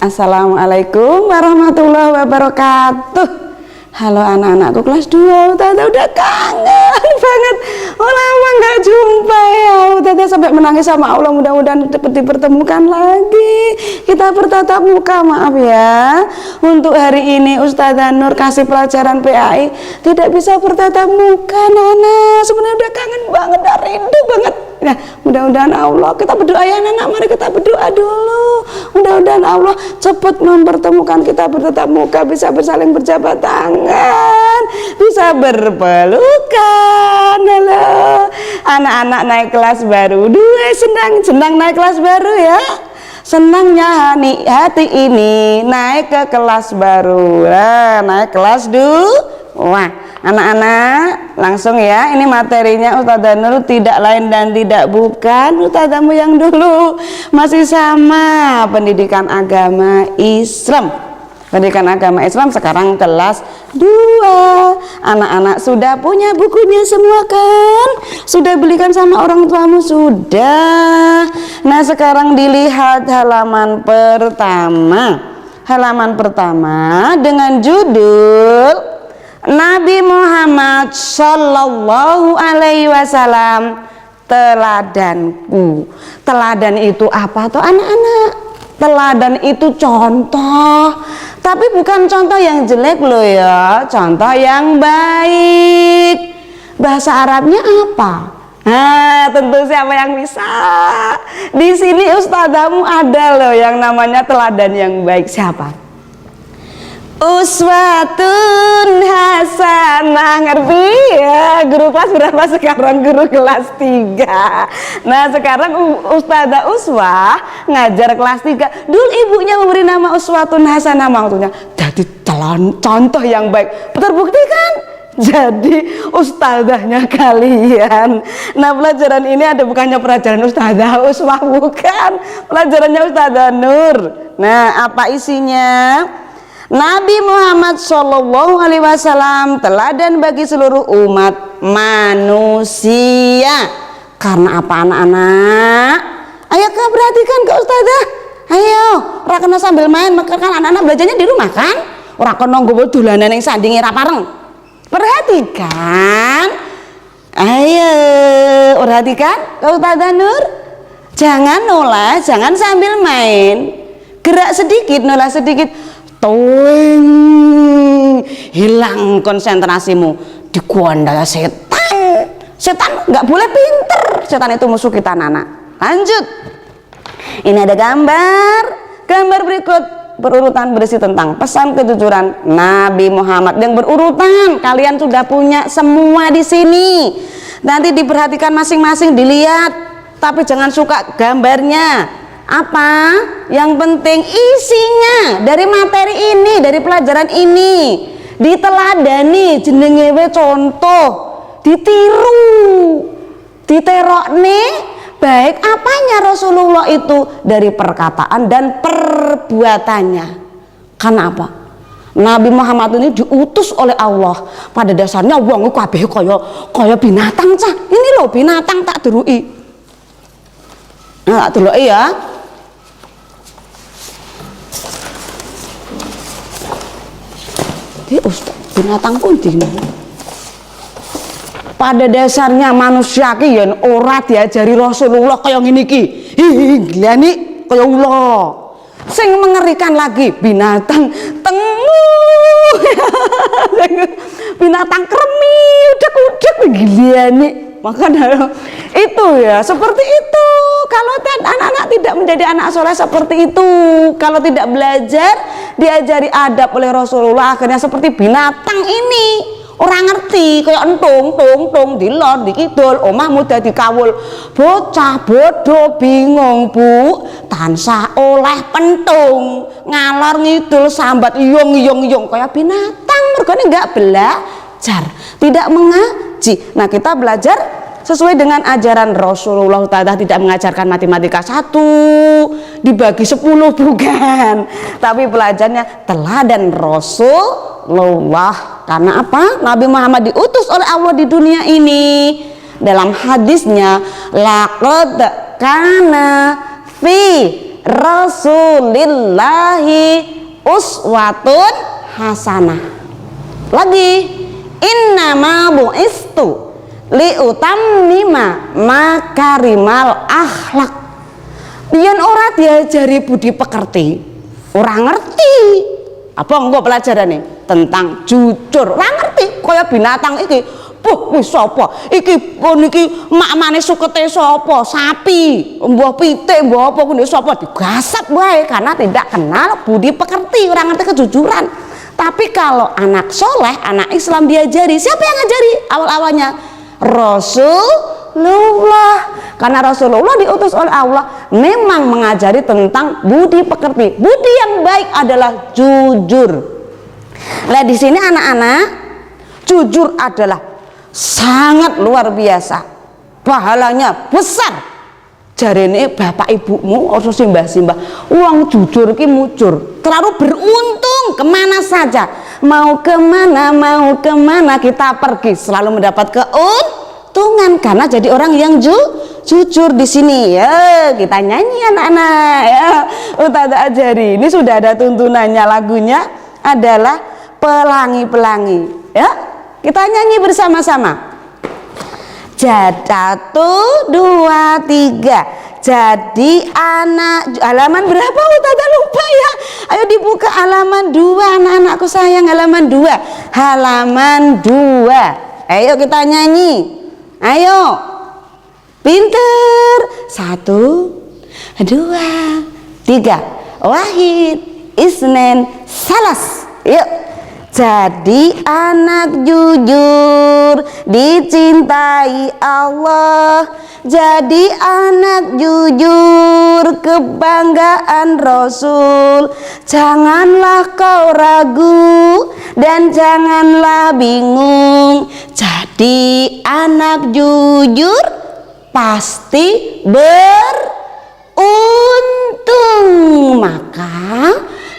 Assalamualaikum warahmatullahi wabarakatuh. Halo anak-anakku kelas 2, Ustazah udah kangen banget. Oh lama nggak jumpa ya. Ustazah sampai menangis sama Allah, mudah-mudahan cepat dipertemukan lagi. Kita bertatap muka, maaf ya. Untuk hari ini Ustazah Nur kasih pelajaran PAI tidak bisa bertatap muka, Nana. Sebenarnya udah kangen banget, udah rindu banget. Nah, mudah-mudahan Allah, kita berdoa ya anak-anak, mari kita berdoa dulu. Mudah-mudahan Allah cepat mempertemukan kita bertatap muka, bisa bersaling berjabat tangan, bisa berpelukan. Halo anak-anak naik kelas baru 2, senang naik kelas baru ya. Senangnya hati ini naik ke kelas baru. Naik kelas 2. Wah, anak-anak langsung ya, ini materinya Ustazah Nur tidak lain dan tidak bukan Ustazahmu yang dulu, masih sama pendidikan agama Islam. Pendidikan agama Islam sekarang kelas 2. Anak-anak sudah punya bukunya semua kan? Sudah belikan sama orang tuamu? Sudah. Nah sekarang dilihat halaman pertama. Halaman pertama dengan judul Nabi Muhammad Sallallahu Alaihi Wasallam, teladanku. Teladan itu apa toh anak-anak? Teladan itu contoh, tapi bukan contoh yang jelek loh ya, contoh yang baik. Bahasa Arabnya apa? Nah, tentu siapa yang bisa? Di sini ustadzahmu ada loh yang namanya teladan yang baik. Siapa? Uswatun hasanah, ngerti ya? Guru kelas berapa sekarang? Guru kelas 3. Nah sekarang Ustazah Uswah ngajar kelas 3. Dulu ibunya memberi nama Uswatun hasanah, maksudnya jadi contoh yang baik. Terbukti kan? Jadi ustazahnya kalian. Nah pelajaran ini ada bukannya pelajaran Ustazah Uswah, bukan, pelajarannya Ustazah Nur. Nah apa isinya? Nabi Muhammad Shallallahu Alaihi Wasallam teladan bagi seluruh umat manusia. Karena apa anak-anak? Ayo kau perhatikan ke Ustazah. Ayo, ora kena sambil main, maka kan anak-anak belajarnya di rumah kan? Ora kena nggowo dolanan ning sandinge ra pareng. Perhatikan. Ayo, perhatikan ke Ustazah Nur. Jangan noleh, jangan sambil main. Gerak sedikit, noleh sedikit. Toing, hilang konsentrasimu, dikuandai setan. Setan nggak boleh pinter, setan itu musuh kita anak. Lanjut, ini ada gambar berikut berurutan berisi tentang pesan kejujuran Nabi Muhammad yang berurutan. Kalian sudah punya semua di sini, nanti diperhatikan masing-masing, dilihat, tapi jangan suka gambarnya. Apa yang penting isinya dari materi ini, dari pelajaran ini diteladani, jenenge we contoh, ditiru, diterokne baik apanya Rasulullah itu dari perkataan dan perbuatannya. Karena apa? Nabi Muhammad ini diutus oleh Allah. Pada dasarnya wong kabeh kaya binatang cah. Ini loh binatang tak deruki. Nah tak deluki ya. Binatang pundi. Pada dasarnya manusia ki yen ora diajari Rasulullah kaya ngene iki. Glani kaya ula. Sing mengerikan lagi binatang tengu. Binatang kremi, udek-udek glani. Makanya itu ya, seperti itu. Kalau anak-anak tidak menjadi anak soleh seperti itu, kalau tidak belajar diajari adab oleh Rasulullah, akhirnya seperti binatang ini. Orang ngerti kayak entung tung dilor dikidul, omahmu dadi kawul. Bocah bodoh bingung bu, tansah oleh pentung, ngalor ngidul sambat yung kayak binatang. Mergane nggak belajar, tidak mengaji. Nah kita belajar sesuai dengan ajaran Rasulullah. Ta'ala tidak mengajarkan matematika 1 dibagi 10, bukan, tapi pelajarannya teladan Rasulullah. Karena apa? Nabi Muhammad diutus oleh Allah di dunia ini. Dalam hadisnya, laqad kana fi Rasulillahi uswatun hasanah. Lagi, innama bu'istu liutammima makarimal akhlak. Biyen ora diajari budi pekerti, ora ngerti. Apa engko pelajarane tentang jujur, ora ngerti. Kaya binatang iki, puh wis sapa? Iki niki makmane sukete sapa? Sapi, mbah pitik, mbah apa kuwi sapa? Digasap wae karena tidak kenal budi pekerti, ora ngerti kejujuran. Tapi kalau anak soleh, anak Islam diajari, siapa yang ngajari awal-awalnya? Rasulullah. Karena Rasulullah diutus oleh Allah memang mengajari tentang budi pekerti. Budi yang baik adalah jujur. Nah di sini anak-anak, jujur adalah sangat luar biasa, pahalanya besar. Jarene bapak ibumu ojo simbah-simbah, uang jujur ki mujur, terlalu beruntung kemana saja, mau kemana kita pergi selalu mendapat keuntungan karena jadi orang yang jujur. Di sini ya kita nyanyi anak-anak ya, Ustazah ajari. Ini sudah ada tuntunannya, lagunya adalah Pelangi-Pelangi ya, kita nyanyi bersama-sama. Satu, dua, tiga. Jadi anak, halaman berapa Ustazah lupa ya. Ayo dibuka halaman 2 anak-anakku sayang, halaman 2. Halaman 2. Ayo kita nyanyi. Ayo. Pinter. 1, 2, 3. Wahid, isnen, salas. Yuk. Jadi anak jujur dicintai Allah. Jadi anak jujur kebanggaan Rasul. Janganlah kau ragu dan janganlah bingung. Jadi anak jujur pasti beruntung. Maka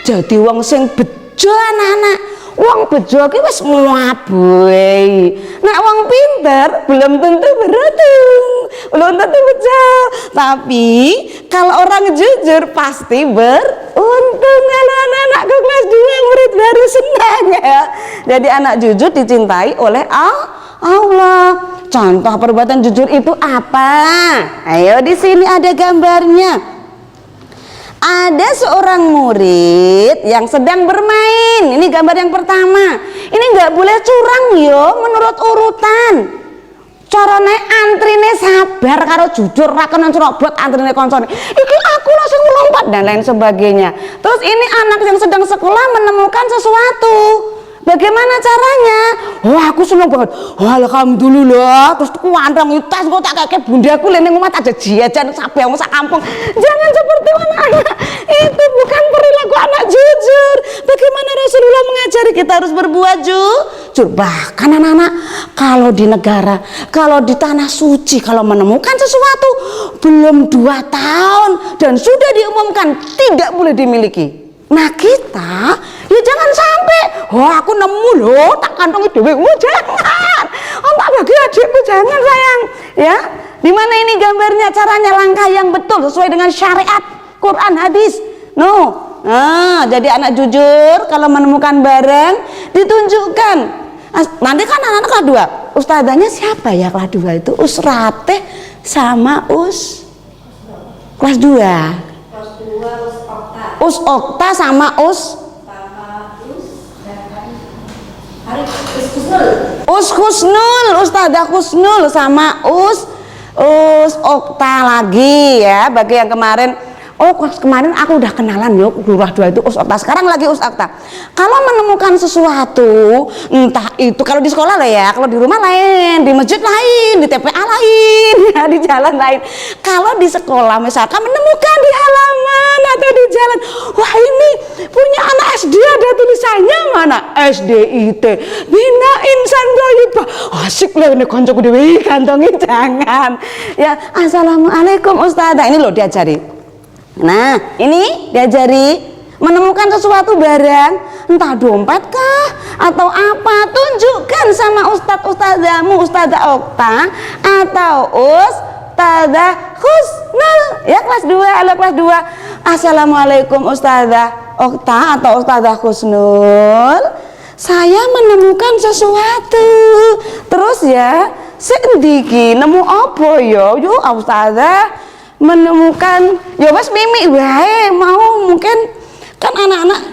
jadi wong sing bejo anak-anak. Wong bejo ki wis nglabuhi. Nek wong pinter belum tentu beruntung, belum tentu bejo. Tapi kalau orang jujur pasti beruntung. Kalau anak-anakku kelas 2 murid baru senang ya. Jadi anak jujur dicintai oleh Allah. Contoh perbuatan jujur itu apa? Ayo di sini ada gambarnya. Ada seorang murid yang sedang bermain. Ini gambar yang pertama. Ini nggak boleh curang yo, menurut urutan. Carane antrine sabar karo jujur, ra kena cerobot antrine koncone. Iki aku langsung melompat dan lain sebagainya. Terus ini anak yang sedang sekolah menemukan sesuatu. Bagaimana caranya? Wah aku seneng banget. Alhamdulillah. Terus aku andang tas kok tak kakek bundaku lene ngomah tak jajan sampai wong sak kampung. Jangan seperti anak-anak. Itu bukan perilaku anak jujur. Bagaimana Rasulullah mengajari kita harus berbuat jujur. Bahkan anak-anak kalau di negara, kalau di tanah suci, kalau menemukan sesuatu belum 2 tahun dan sudah diumumkan tidak boleh dimiliki. Nah kita ya jangan sampai, wah aku nemu loh tak kantongi deweku, jangan. Oh tak bagi adikku, jangan sayang. Ya, di mana ini gambarnya, caranya, langkah yang betul sesuai dengan syariat Quran hadis. Nah, jadi anak jujur kalau menemukan barang ditunjukkan. Nanti kan anak-anak kelas 2, ustazahnya siapa ya kelas 2 itu? Usrateh sama kelas 2. Us Okta sama Husnul, Ustazah Husnul sama Us Okta lagi ya. Bagi yang kemarin, kemarin aku udah kenalan yo, kelas 2 itu Us Okta, sekarang lagi Us Okta. Kalau menemukan sesuatu, entah itu kalau di sekolah lah ya, kalau di rumah lain, di masjid lain, di TPA lain, ya, di jalan lain. Kalau di sekolah misalkan menemukan di halaman atau di jalan, wah ini punya anak SD ada tulisannya mana? SDIT, Bina Insan Thayyibah. Asik lah ini koncoku dewe kantongi, jangan. Ya, assalamualaikum Ustazah, ini loh diajari. Nah, ini diajari menemukan sesuatu barang, entah dompet kah atau apa, tunjukkan sama ustadzahmu, Ustazah Okta atau Ustazah Husnul ya kelas 2, halo kelas 2. Assalamualaikum Ustazah Okta atau Ustazah Husnul, saya menemukan sesuatu. Terus ya, sendiki nemu apa ya? Yo Ustazah menemukan ya wes mimi wae mau, mungkin kan anak-anak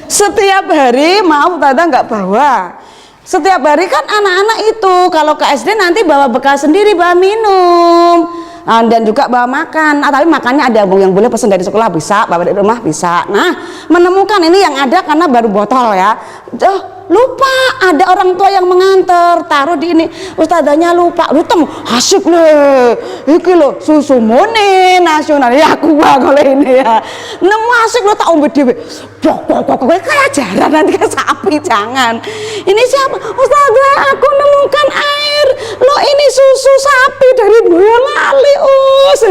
setiap hari, maaf Ustazah nggak bawa. Setiap hari kan anak-anak itu kalau ke SD nanti bawa bekal sendiri, bawa minum dan juga bawa makan. Tapi makannya ada yang boleh pesan dari sekolah bisa, bawa dari rumah bisa. Nah, menemukan ini yang ada karena baru botol ya. Lupa ada orang tua yang mengantar, taruh di ini. Ustazahnya lupa, lu tem hasib le, iki lo susu murni nasional ya aku kalau ini ya. Nemu hasib lo tak ombe dhewe. Pokok kayak ajaran nanti ke sapi, jangan. Ini siapa? Ustazah, aku nemukan air. Lo ini susu sapi dari Boyolali, Us.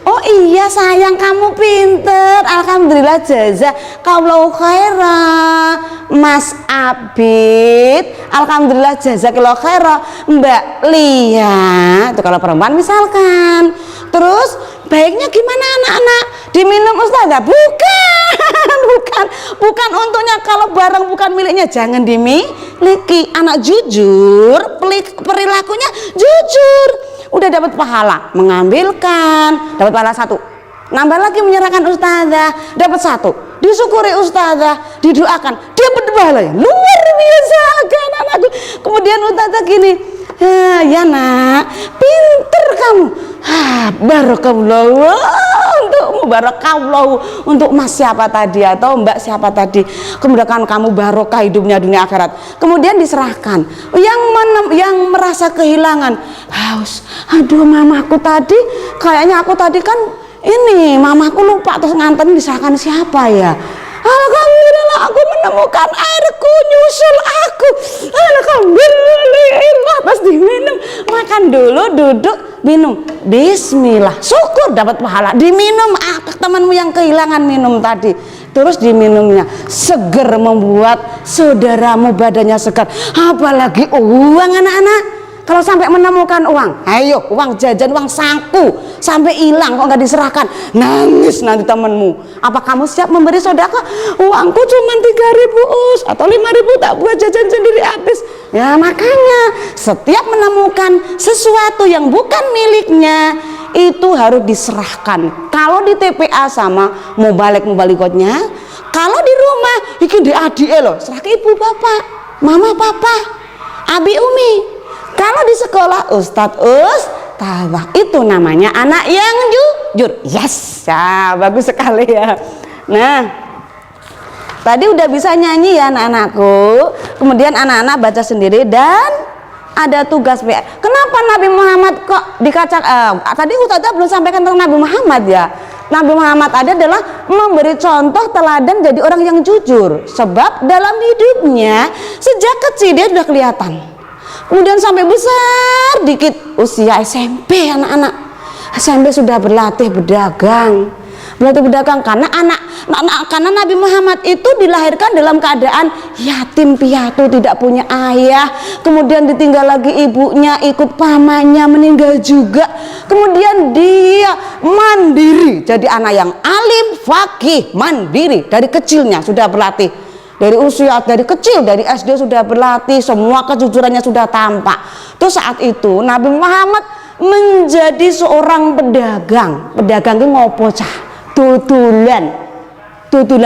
Oh iya sayang, kamu pinter. Alhamdulillah jazakallahu khairan, Mas Abid. Alhamdulillah jazakallahu khairan, Mbak Lia. Itu kalau perempuan misalkan. Terus baiknya gimana anak-anak? Diminum Ustazah? Bukan untuknya. Kalau barang bukan miliknya jangan dimiliki. Anak jujur, perilakunya jujur, udah dapat pahala mengambilkan, dapat pahala 1, nambah lagi menyerahkan Ustazah, dapat 1, disyukuri Ustazah, didoakan, dia pahala ya luar biasa kan anakku. Kemudian Ustazah gini, ya nak, pinter kamu, barakallahu untukmu, barakallahu untuk Mas siapa tadi atau Mbak siapa tadi, kemudian kamu barokah hidupnya dunia akhirat. Kemudian diserahkan yang merasa kehilangan, haus, aduh mamaku tadi, kayaknya aku tadi kan ini mamaku lupa terus nganterin, diserahkan siapa ya? Alhamdulillah aku menemukan airku, nyusul aku, alhamdulillah. Pas diminum, makan dulu, duduk, minum, bismillah, syukur dapat pahala. Diminum temanmu yang kehilangan minum tadi, terus diminumnya, seger, membuat saudaramu badannya segar. Apalagi uang anak-anak. Kalau sampai menemukan uang, ayo uang jajan, uang saku sampai hilang kok nggak diserahkan, nangis nanti temenmu. Apa kamu siap memberi sedekah? Uangku cuma 3.000 Us atau 5.000, tak buat jajan sendiri habis. Ya makanya setiap menemukan sesuatu yang bukan miliknya itu harus diserahkan. Kalau di TPA sama mubalikotnya, kalau di rumah iki di adik loh, serah ke ibu bapak, mama papa, abi umi. Kalau di sekolah Ustazah, itu namanya anak yang jujur. Yes, ya bagus sekali ya. Nah, tadi udah bisa nyanyi ya anak-anakku. Kemudian anak-anak baca sendiri dan ada tugas PR. Kenapa Nabi Muhammad kok dikacak? Tadi Ustazah belum sampaikan tentang Nabi Muhammad ya. Nabi Muhammad adalah memberi contoh teladan jadi orang yang jujur. Sebab dalam hidupnya sejak kecil dia sudah kelihatan. Kemudian sampai besar dikit usia SMP, anak-anak SMP sudah berlatih berdagang karena Nabi Muhammad itu dilahirkan dalam keadaan yatim piatu, tidak punya ayah, kemudian ditinggal lagi ibunya, ikut pamannya meninggal juga, kemudian dia mandiri jadi anak yang alim, faqih, mandiri dari kecilnya sudah berlatih. Dari kecil, dari SD sudah berlatih, semua kejujurannya sudah tampak. Terus saat itu Nabi Muhammad menjadi seorang pedagang. Pedagang itu ngopo cah? Tutulan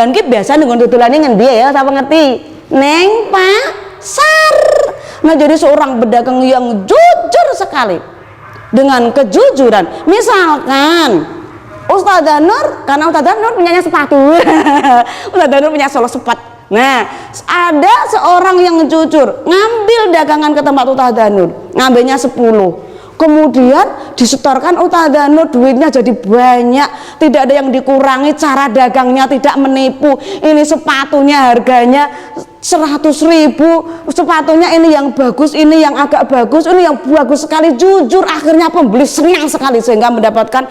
ki biasa dengan tutulan ini ngendi ya, siapa ngerti? Neng pasar. Nah jadi seorang pedagang yang jujur sekali dengan kejujuran. Misalkan Ustazah Nur, karena Ustazah Nur punyanya sepatu, Ustazah Nur punya solo sepat. Nah, ada seorang yang jujur ngambil dagangan ke tempat Ustazah Nur, ngambilnya 10. Kemudian disetorkan Ustazah Nur, duitnya jadi banyak, tidak ada yang dikurangi, cara dagangnya tidak menipu. Ini sepatunya harganya 100.000, sepatunya ini yang bagus, ini yang agak bagus, ini yang bagus sekali, jujur. Akhirnya pembeli senang sekali sehingga mendapatkan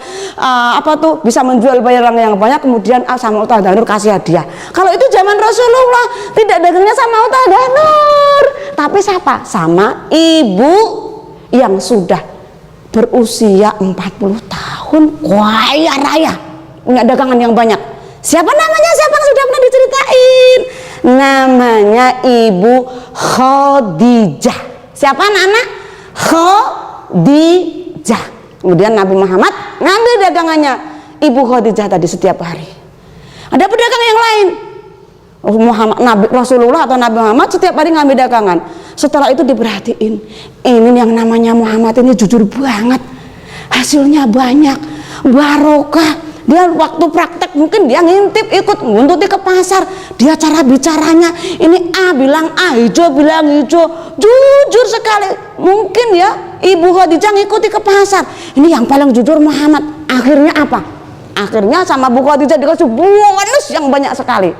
bisa menjual barang yang banyak. Kemudian sama Ustazah Nur kasih hadiah. Kalau itu zaman Rasulullah tidak dagangnya sama Ustazah Nur, tapi siapa? Sama ibu yang sudah berusia 40 tahun, kaya raya, punya dagangan yang banyak. Siapa namanya? Siapa yang sudah pernah diceritain? Namanya Ibu Khadijah. Siapa anak-anak? Khadijah. Kemudian Nabi Muhammad ngambil dagangannya Ibu Khadijah tadi setiap hari. Ada pedagang yang lain, Rasulullah atau Nabi Muhammad setiap hari ngambil dagangan. Setelah itu diperhatiin, ini yang namanya Muhammad ini jujur banget, hasilnya banyak, barokah. Dia waktu praktek mungkin dia ngintip, ikut nguntuti ke pasar, dia cara bicaranya ini A bilang A, hijau bilang hijau, jujur sekali. Mungkin ya Ibu Khadijah ngikuti ke pasar, ini yang paling jujur Muhammad. Akhirnya apa? Akhirnya sama Bu Khadijah dikasih bonus yang banyak sekali.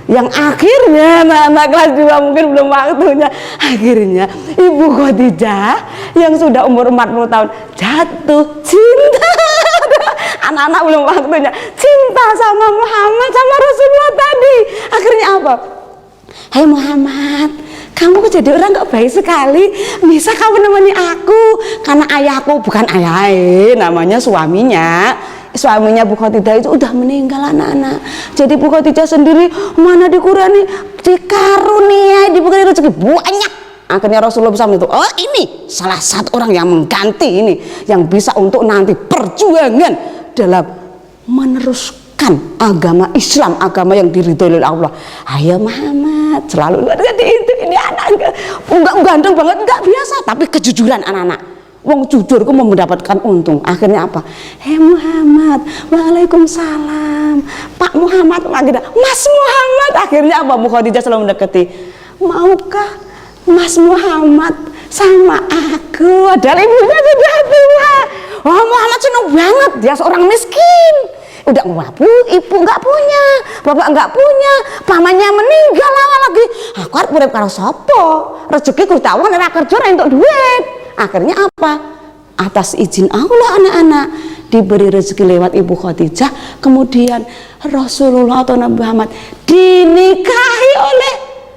Yang akhirnya anak kelas 2 mungkin belum waktunya, akhirnya Ibu Khadijah yang sudah umur 40 tahun jatuh cinta. Anak-anak belum waktunya cinta sama Muhammad, sama Rasulullah tadi. Akhirnya apa? Hai Muhammad, kamu kok jadi orang gak baik sekali, bisa kamu nemani aku? Karena ayahku, bukan ayah, namanya suaminya Bu Khadijah itu udah meninggal anak-anak. Jadi Bu Khadijah sendiri mana dikurani, dikaruniai, diberi rezeki banyak. Akhirnya Rasulullah bisa itu, oh ini salah satu orang yang mengganti ini, yang bisa untuk nanti perjuangan dalam meneruskan agama Islam, agama yang diridhoi oleh Allah. Ayo Muhammad, selalu jadi itu, ini anak enggak ganteng banget, enggak biasa, tapi kejujuran anak-anak. Wong jujur kok mau mendapatkan untung. Akhirnya apa? Hei Muhammad, waalaikumsalam. Pak Muhammad, Mas Muhammad. Akhirnya apa? Bu Khadijah selalu mendekati. Maukah Mas Muhammad sama aku? Padahal ibunya sudah tua. Wah, Muhammad senang banget. Dia seorang miskin. Udah ibu nggak punya, bapak nggak punya, pamannya meninggal lagi. Aku harus urip karo sapa? Rezeki ku tawon ora kerja untuk duit. Akhirnya apa? Atas izin Allah anak-anak diberi rezeki lewat Ibu Khadijah. Kemudian Rasulullah atau Nabi Muhammad dinikahi oleh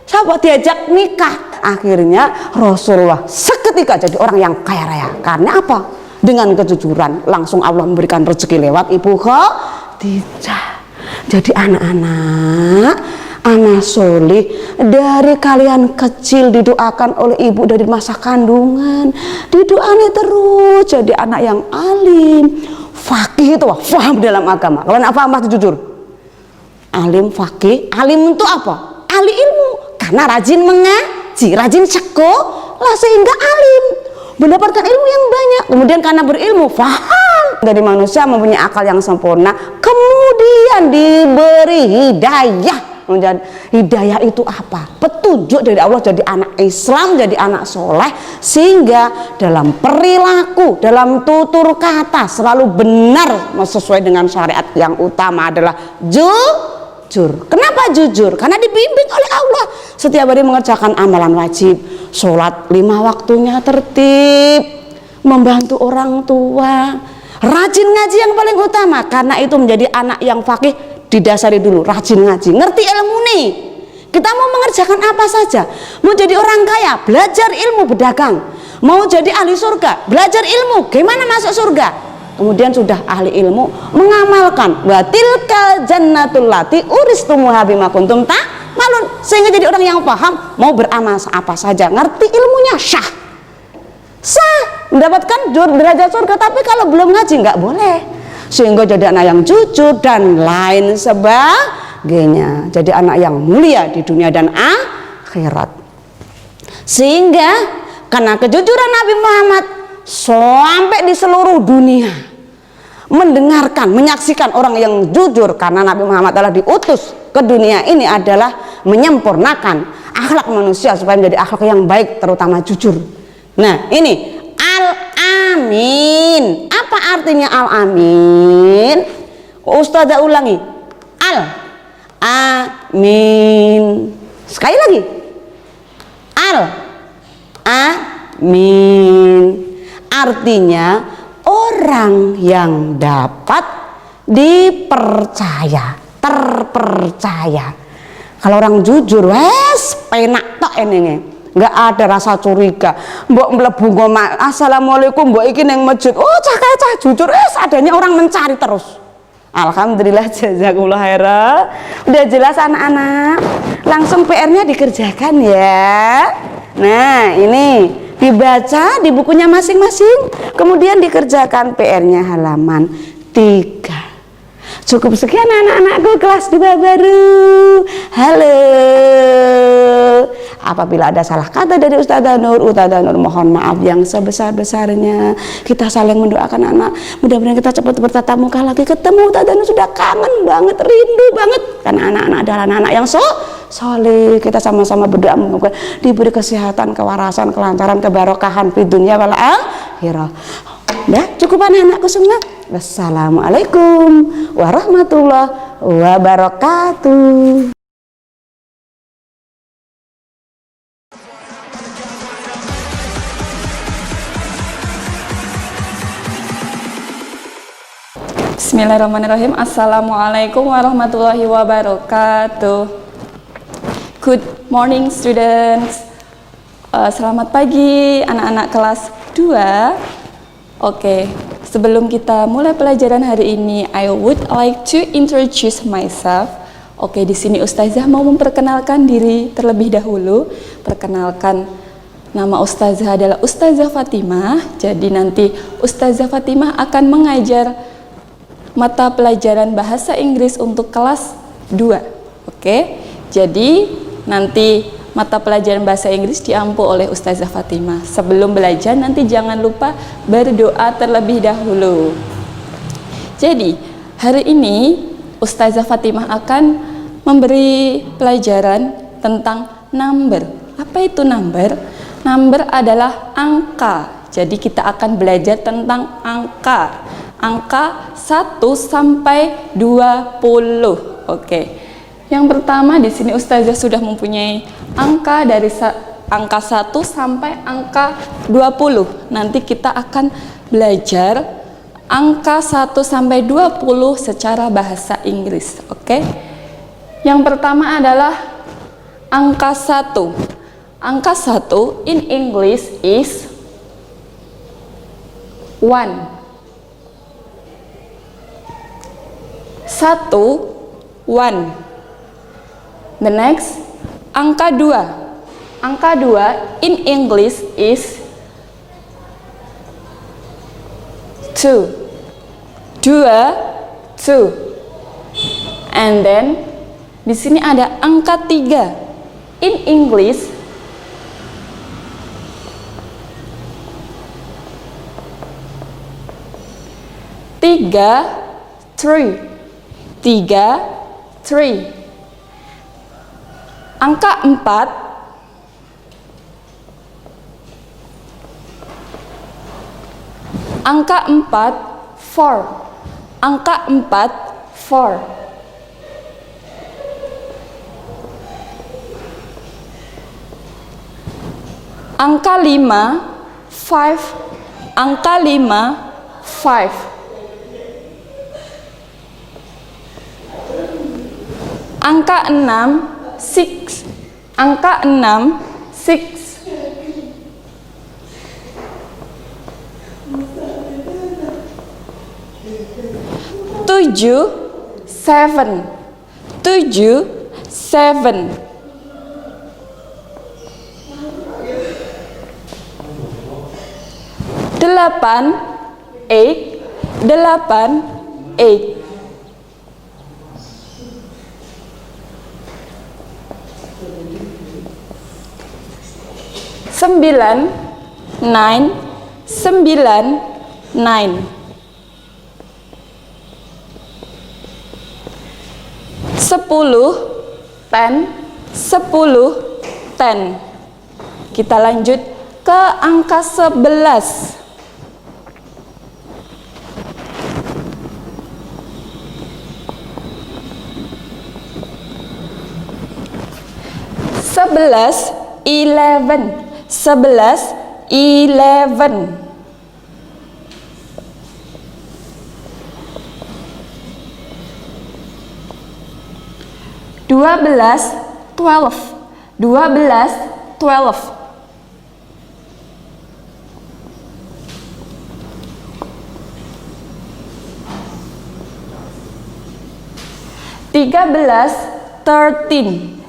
siapa? Diajak nikah. Akhirnya Rasulullah seketika jadi orang yang kaya raya. Karena apa? Dengan kejujuran langsung Allah memberikan rezeki lewat Ibu Khadijah. Jadi anak-anak, anak solih dari kalian kecil didoakan oleh ibu dari masa kandungan, didoakan terus jadi anak yang alim, fakih itu paham dalam agama. Kalau anak paham pasti jujur. Alim, fakih, alim itu apa? Ahli ilmu, karena rajin mengaji, rajin sekolah sehingga alim, mendapatkan ilmu yang banyak. Kemudian karena berilmu, faham dari manusia mempunyai akal yang sempurna, kemudian diberi hidayah. Menjadi hidayah itu apa? Petunjuk dari Allah jadi anak Islam, jadi anak soleh, sehingga dalam perilaku, dalam tutur kata selalu benar sesuai dengan syariat. Yang utama adalah jujur. Kenapa jujur? Karena dibimbing oleh Allah. Setiap hari mengerjakan amalan wajib, sholat 5 waktunya tertib, membantu orang tua, rajin ngaji yang paling utama. Karena itu menjadi anak yang fakih didasari dulu rajin ngaji, ngerti ilmu nih. Kita mau mengerjakan apa saja, mau jadi orang kaya, belajar ilmu berdagang, mau jadi ahli surga, belajar ilmu gimana masuk surga. Kemudian sudah ahli ilmu mengamalkan wa tilkal jannatul lati uristumuha bima kuntum ta'malun, sehingga jadi orang yang paham, mau beramal apa saja, ngerti ilmunya, sah mendapatkan derajat surga. Tapi kalau belum ngaji nggak boleh, sehingga jadi anak yang jujur dan lain sebagainya, jadi anak yang mulia di dunia dan akhirat. Sehingga karena kejujuran Nabi Muhammad sampai di seluruh dunia mendengarkan, menyaksikan orang yang jujur, karena Nabi Muhammad adalah diutus ke dunia ini adalah menyempurnakan akhlak manusia supaya menjadi akhlak yang baik, terutama jujur. Nah ini Al-Amin. Apa artinya Al-Amin? Ustazah ulangi. Al-Amin. Sekali lagi. Al-Amin. Artinya orang yang dapat dipercaya, terpercaya. Kalau orang jujur, wes penak tok ini. Nggak ada rasa curiga. Mbok mlebu ngomong assalamualaikum, mbok iki neng masjid, oh cah jujur, adanya orang mencari terus. Alhamdulillah, jazakumullah khairan. Udah jelas anak-anak, langsung PR-nya dikerjakan ya. Nah ini dibaca di bukunya masing-masing, kemudian dikerjakan PR-nya halaman 3. Cukup sekian anak-anakku kelas 2 baru. Halo. Apabila ada salah kata dari Ustazah Nur mohon maaf yang sebesar-besarnya. Kita saling mendoakan anak. Mudah-mudahan kita cepat bertatap muka lagi ketemu. Ustazah Nur sudah kangen banget, rindu banget. Karena anak-anak adalah anak-anak yang soleh. Kita sama-sama berdoa semoga diberi kesehatan, kewarasan, kelancaran, kebarokahan di dunia wal akhirah. Udah cukup anak-anakku semua. Wassalamualaikum warahmatullahi wabarakatuh. Bismillahirrahmanirrahim. Assalamualaikum warahmatullahi wabarakatuh. Good morning students. Selamat pagi anak-anak kelas 2. Oke, sebelum kita mulai pelajaran hari ini, I would like to introduce myself. Oke, di sini Ustazah mau memperkenalkan diri terlebih dahulu. Perkenalkan, nama Ustazah adalah Ustazah Fatimah. Jadi nanti Ustazah Fatimah akan mengajar mata pelajaran bahasa Inggris untuk kelas 2. Oke, jadi nanti mata pelajaran bahasa Inggris diampu oleh Ustazah Fatimah. Sebelum belajar nanti jangan lupa berdoa terlebih dahulu. Jadi hari ini Ustazah Fatimah akan memberi pelajaran tentang number. Apa itu number? Number adalah angka. Jadi kita akan belajar tentang angka. Angka 1 sampai 20. Oke. Yang pertama di sini Ustazah sudah mempunyai angka dari angka 1 sampai angka 20. Nanti kita akan belajar angka 1 sampai 20 secara bahasa Inggris. Oke. Yang pertama adalah angka 1. Angka 1 in English is 1. 1. The next, angka 2. Angka 2 in English is 2. 2. And then di sini ada angka 3. In English 3. Angka 4 angka 4 angka 4 angka 5 angka 5 angka 6 6. Angka 6 6. Tujuh 7. 7. 8 8. 9 9. 10 10. Kita lanjut ke angka 11. 11 11. 12 12. 13 13. 14.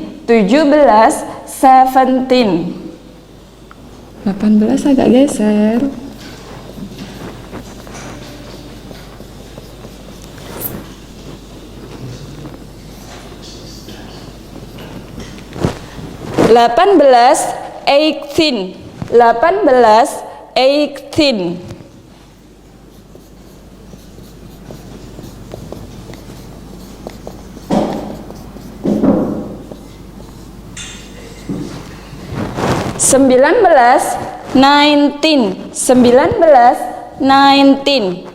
15. 16. 17. 18 agak geser. 18. 19.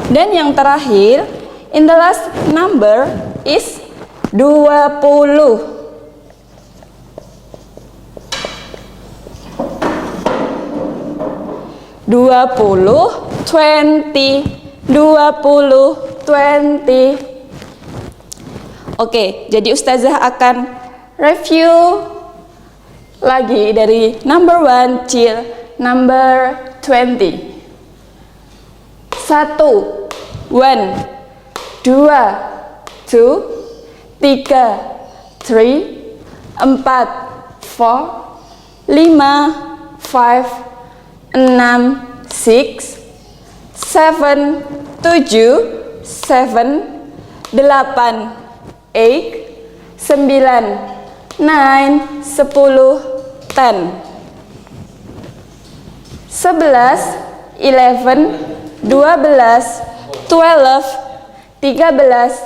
Dan yang terakhir, in the last number is 20. 20. Oke, jadi Ustazah akan review lagi dari number 1 till number 20. 1, 1, 2, 2, 3, 3, 4, 4, 5, 5, 6, 6, 7, 7, 7, 8, 8, 9, 9, 10, 10. 11, 11, 12, 12, 13,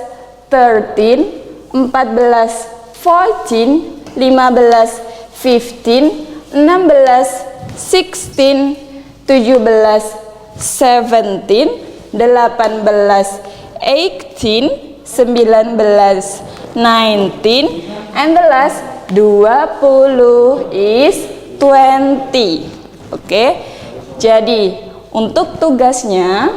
13, 14, 14, 15, 15, 16, 16, 17, 17, 18, 18, 19, 19, and the last 20 is 20. Oke, jadi untuk tugasnya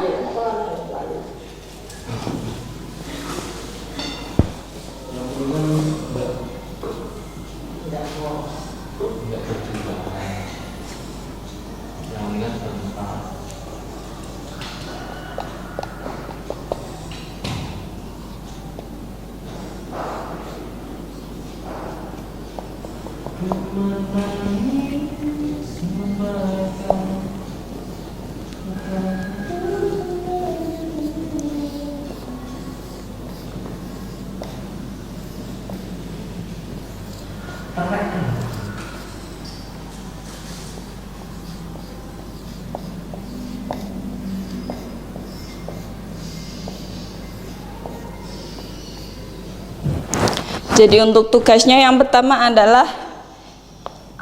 jadi untuk tugasnya yang pertama adalah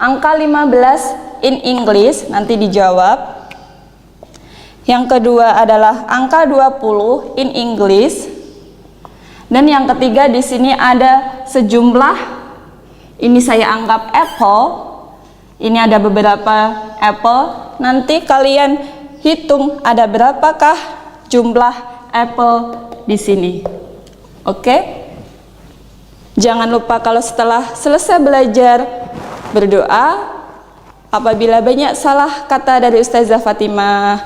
angka 15 in English, nanti dijawab. Yang kedua adalah angka 20 in English. Dan yang ketiga di sini ada sejumlah, ini saya anggap apple. Ini ada beberapa apple. Nanti kalian hitung ada berapakah jumlah apple di sini. Oke? Jangan lupa kalau setelah selesai belajar berdoa. Apabila banyak salah kata dari Ustazah Fatimah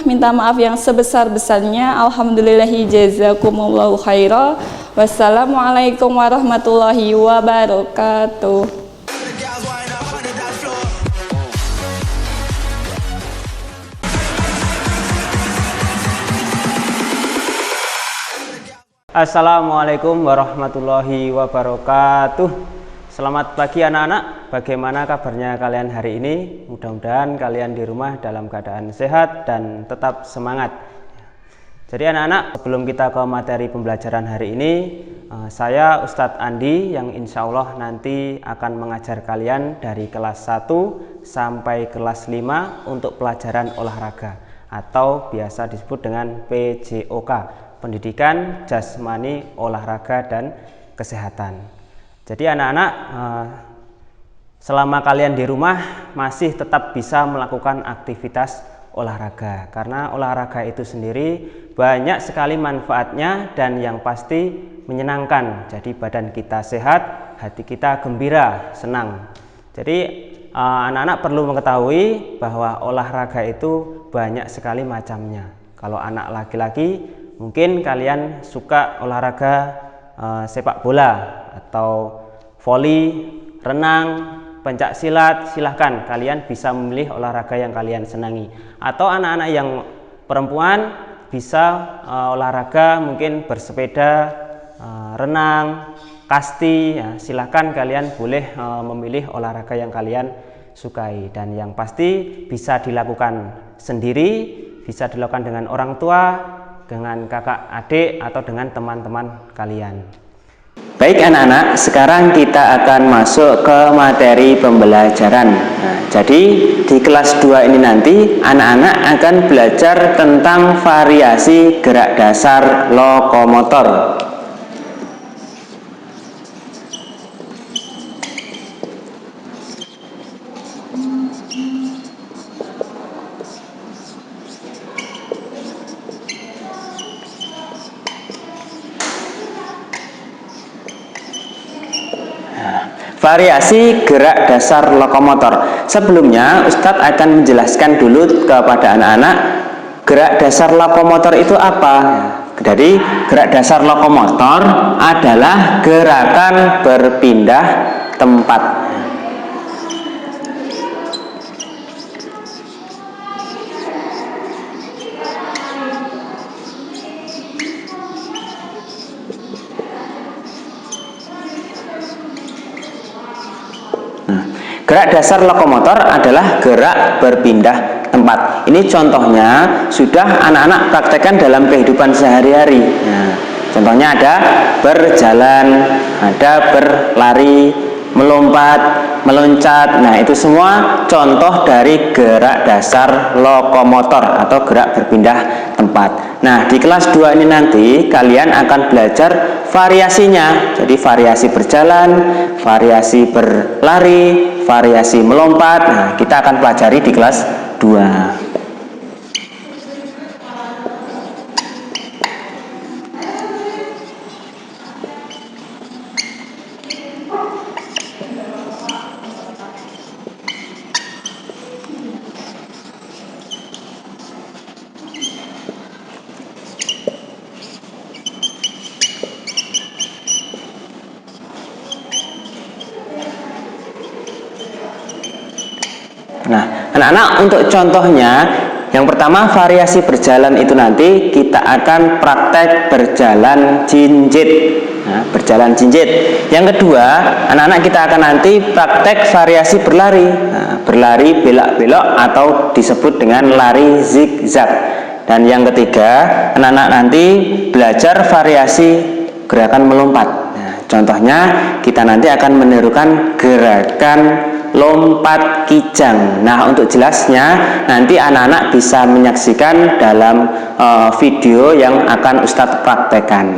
minta maaf yang sebesar-besarnya. Alhamdulillahi jazakumullahu khairan. Wassalamualaikum warahmatullahi wabarakatuh. Assalamualaikum warahmatullahi wabarakatuh. Selamat pagi anak-anak, bagaimana kabarnya kalian hari ini? Mudah-mudahan kalian di rumah dalam keadaan sehat dan tetap semangat. Jadi anak-anak, sebelum kita ke materi pembelajaran hari ini, saya Ustadz Andi yang insya Allah nanti akan mengajar kalian dari kelas 1 sampai kelas 5 untuk pelajaran olahraga atau biasa disebut dengan PJOK, Pendidikan Jasmani, Olahraga, dan Kesehatan. Jadi anak-anak, selama kalian di rumah masih tetap bisa melakukan aktivitas olahraga, karena olahraga itu sendiri banyak sekali manfaatnya dan yang pasti menyenangkan. Jadi badan kita sehat, hati kita gembira, senang. Jadi anak-anak perlu mengetahui bahwa olahraga itu banyak sekali macamnya. Kalau anak laki-laki mungkin kalian suka olahraga sepak bola atau voli, renang, pencak silat, silahkan kalian bisa memilih olahraga yang kalian senangi. Atau anak-anak yang perempuan bisa olahraga mungkin bersepeda, renang, kasti, ya, silahkan kalian boleh memilih olahraga yang kalian sukai. Dan yang pasti bisa dilakukan sendiri, bisa dilakukan dengan orang tua, dengan kakak adik, atau dengan teman-teman kalian. Baik anak-anak, sekarang kita akan masuk ke materi pembelajaran. Nah, jadi di kelas 2 ini nanti anak-anak akan belajar tentang variasi gerak dasar lokomotor. Variasi gerak dasar lokomotor. Sebelumnya Ustadz akan menjelaskan dulu kepada anak-anak gerak dasar lokomotor itu apa. Jadi gerak dasar lokomotor adalah gerakan berpindah tempat. Gerak dasar lokomotor adalah gerak berpindah tempat. Ini contohnya sudah anak-anak praktekkan dalam kehidupan sehari-hari. Nah, contohnya ada berjalan, ada berlari, melompat, meloncat. Nah, itu semua contoh dari gerak dasar lokomotor atau gerak berpindah tempat. Nah, di kelas 2 ini nanti kalian akan belajar variasinya. Jadi variasi berjalan, variasi berlari, variasi melompat. Nah, kita akan pelajari di kelas 2. Nah, anak-anak, untuk contohnya, yang pertama variasi berjalan itu nanti kita akan praktek berjalan jinjit. Nah, berjalan jinjit. Yang kedua, anak-anak kita akan nanti praktek variasi berlari. Nah, berlari belak-belok atau disebut dengan lari zigzag. Dan yang ketiga, anak-anak nanti belajar variasi gerakan melompat. Nah, contohnya kita nanti akan menirukan gerakan lompat kijang. Nah, untuk jelasnya nanti anak-anak bisa menyaksikan dalam video yang akan Ustadz praktekkan.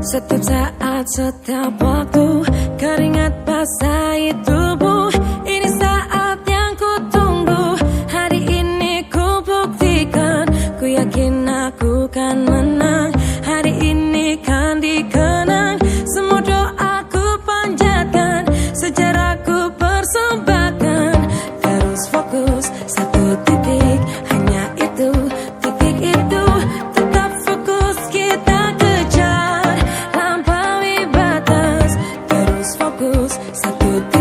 Setiap saat, setiap waktu, keringat basahi tubuh. Ini saat yang ku tunggu. Hari ini ku buktikan. Ku yakin aku kan menang. Hari ini kan dikenang. Semua doaku panjatkan. Sejarahku persembahkan. Terus fokus, satu titik. Hanya itu, titik itu. Tetap fokus kita kejar. Lampaui batas. Terus fokus, satu titik.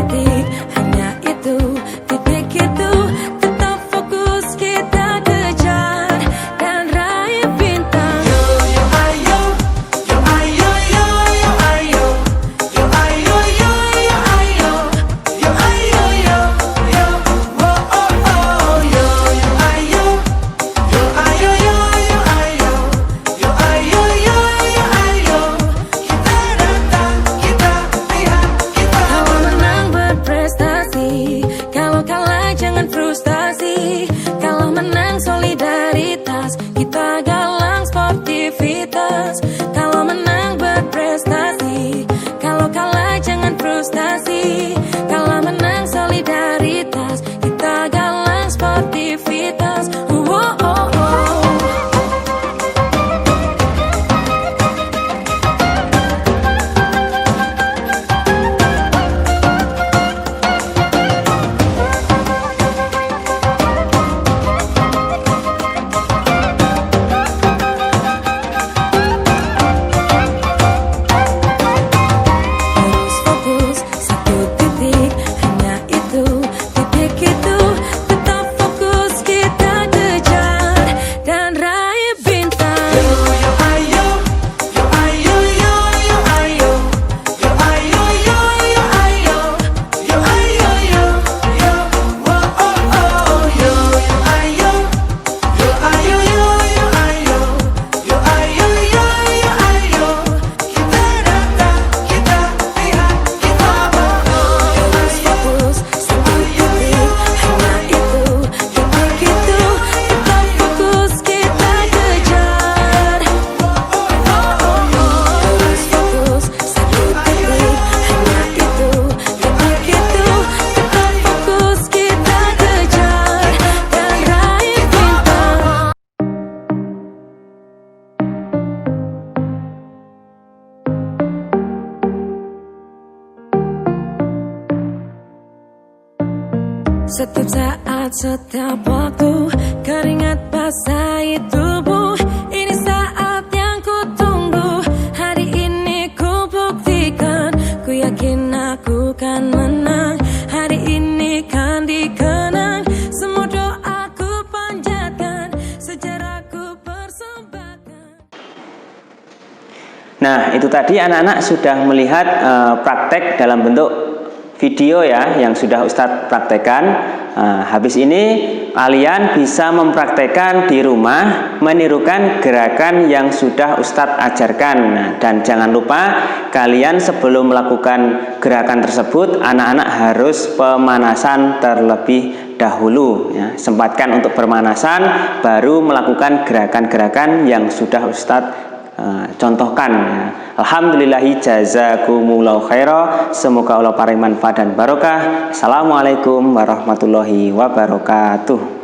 Setiap saat, setiap waktu, keringat basahi tubuh. Ini saat yang ku tunggu. Hari ini ku buktikan, ku yakin aku kan menang. Hari ini kan dikenang, semua doaku panjatkan, sejarahku persembahkan. Nah, itu tadi anak-anak sudah melihat praktek dalam bentuk video ya yang sudah Ustadz praktekkan. Habis ini kalian bisa mempraktekkan di rumah, menirukan gerakan yang sudah Ustadz ajarkan. Dan jangan lupa kalian sebelum melakukan gerakan tersebut, anak-anak harus pemanasan terlebih dahulu ya. Sempatkan untuk pemanasan, baru melakukan gerakan-gerakan yang sudah Ustadz contohkan ya. Alhamdulillahi jazakumullahu khaira. Semoga Allah paring manfaat dan barokah. Assalamualaikum warahmatullahi wabarakatuh.